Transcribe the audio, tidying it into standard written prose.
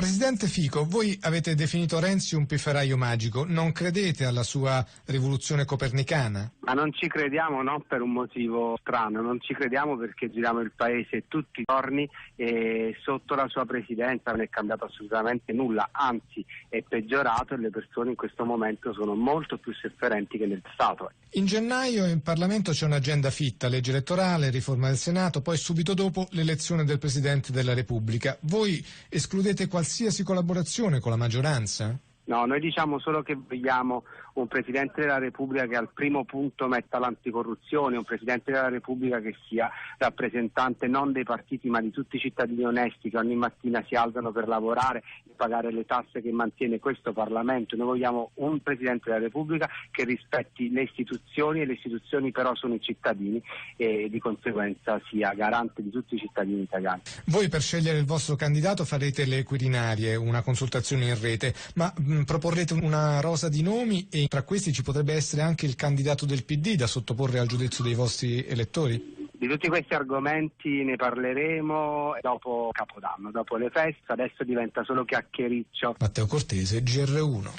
Presidente Fico, voi avete definito Renzi un pifferaio magico, non credete alla sua rivoluzione copernicana? Ma non ci crediamo non per un motivo strano, non ci crediamo perché giriamo il paese tutti i giorni e sotto la sua presidenza non è cambiato assolutamente nulla, anzi è peggiorato e le persone in questo momento sono molto più sofferenti che nel passato. In gennaio in Parlamento c'è un'agenda fitta, legge elettorale, riforma del Senato, poi subito dopo l'elezione del Presidente della Repubblica. Voi escludete qualsiasi collaborazione con la maggioranza? No, noi diciamo solo che vogliamo un Presidente della Repubblica che al primo punto metta l'anticorruzione, un Presidente della Repubblica che sia rappresentante non dei partiti ma di tutti i cittadini onesti che ogni mattina si alzano per lavorare e pagare le tasse che mantiene questo Parlamento. Noi vogliamo un Presidente della Repubblica che rispetti le istituzioni e le istituzioni però sono i cittadini e di conseguenza sia garante di tutti i cittadini italiani. Voi per scegliere il vostro candidato farete le Quirinarie, una consultazione in rete, ma proporrete una rosa di nomi e tra questi ci potrebbe essere anche il candidato del PD da sottoporre al giudizio dei vostri elettori? Di tutti questi argomenti ne parleremo dopo Capodanno, dopo le feste, adesso diventa solo chiacchiericcio. Matteo Cortese, GR1.